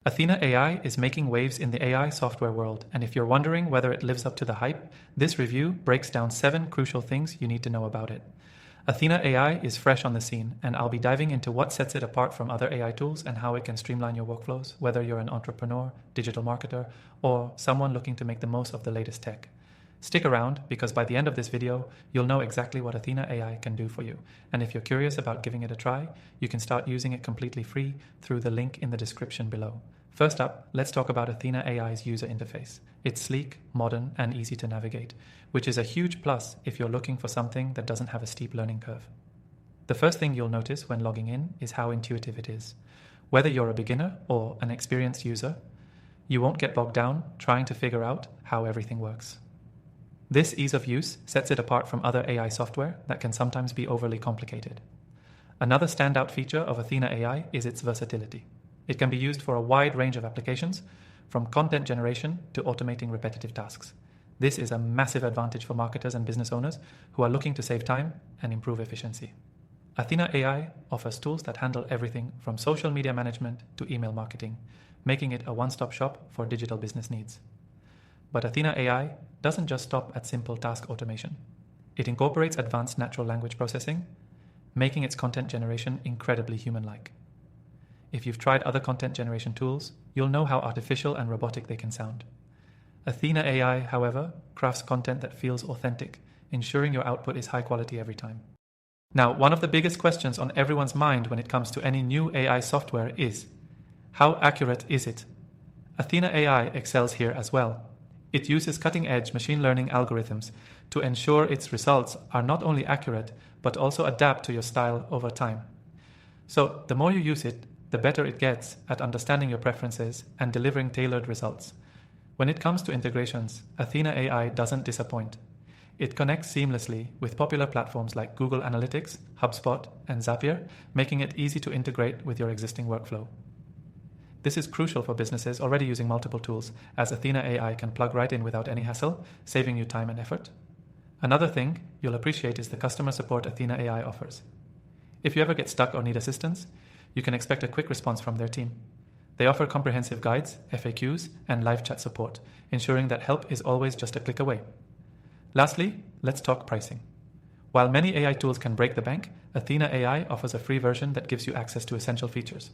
Athena AI is making waves in the AI software world, and if you're wondering whether it lives up to the hype, this review breaks down 7 crucial things you need to know about it. Athena AI is fresh on the scene, and I'll be diving into what sets it apart from other AI tools and how it can streamline your workflows, whether you're an entrepreneur, digital marketer, or someone looking to make the most of the latest tech. Stick around, because by the end of this video, you'll know exactly what Athena AI can do for you. And if you're curious about giving it a try, you can start using it completely free through the link in the description below. First up, let's talk about Athena AI's user interface. It's sleek, modern, and easy to navigate, which is a huge plus if you're looking for something that doesn't have a steep learning curve. The first thing you'll notice when logging in is how intuitive it is. Whether you're a beginner or an experienced user, you won't get bogged down trying to figure out how everything works. This ease of use sets it apart from other AI software that can sometimes be overly complicated. Another standout feature of Athena AI is its versatility. It can be used for a wide range of applications, from content generation to automating repetitive tasks. This is a massive advantage for marketers and business owners who are looking to save time and improve efficiency. Athena AI offers tools that handle everything from social media management to email marketing, making it a one-stop shop for digital business needs. But Athena AI doesn't just stop at simple task automation. It incorporates advanced natural language processing, making its content generation incredibly human-like. If you've tried other content generation tools, you'll know how artificial and robotic they can sound. Athena AI, however, crafts content that feels authentic, ensuring your output is high quality every time. Now, one of the biggest questions on everyone's mind when it comes to any new AI software is, how accurate is it? Athena AI excels here as well. It uses cutting-edge machine learning algorithms to ensure its results are not only accurate, but also adapt to your style over time. So, the more you use it, the better it gets at understanding your preferences and delivering tailored results. When it comes to integrations, Athena AI doesn't disappoint. It connects seamlessly with popular platforms like Google Analytics, HubSpot, and Zapier, making it easy to integrate with your existing workflow. This is crucial for businesses already using multiple tools, as Athena AI can plug right in without any hassle, saving you time and effort. Another thing you'll appreciate is the customer support Athena AI offers. If you ever get stuck or need assistance, you can expect a quick response from their team. They offer comprehensive guides, FAQs, and live chat support, ensuring that help is always just a click away. Lastly, let's talk pricing. While many AI tools can break the bank, Athena AI offers a free version that gives you access to essential features.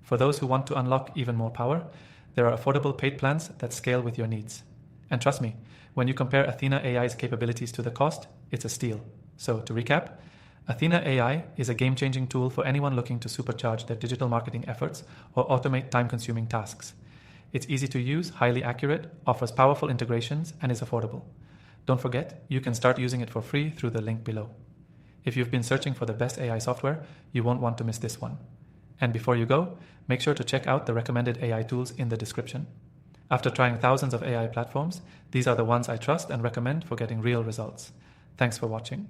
For those who want to unlock even more power, there are affordable paid plans that scale with your needs. And trust me, when you compare Athena AI's capabilities to the cost, it's a steal. So to recap, Athena AI is a game-changing tool for anyone looking to supercharge their digital marketing efforts or automate time-consuming tasks. It's easy to use, highly accurate, offers powerful integrations, and is affordable. Don't forget, you can start using it for free through the link below. If you've been searching for the best AI software, you won't want to miss this one. And before you go, make sure to check out the recommended AI tools in the description. After trying thousands of AI platforms, these are the ones I trust and recommend for getting real results. Thanks for watching.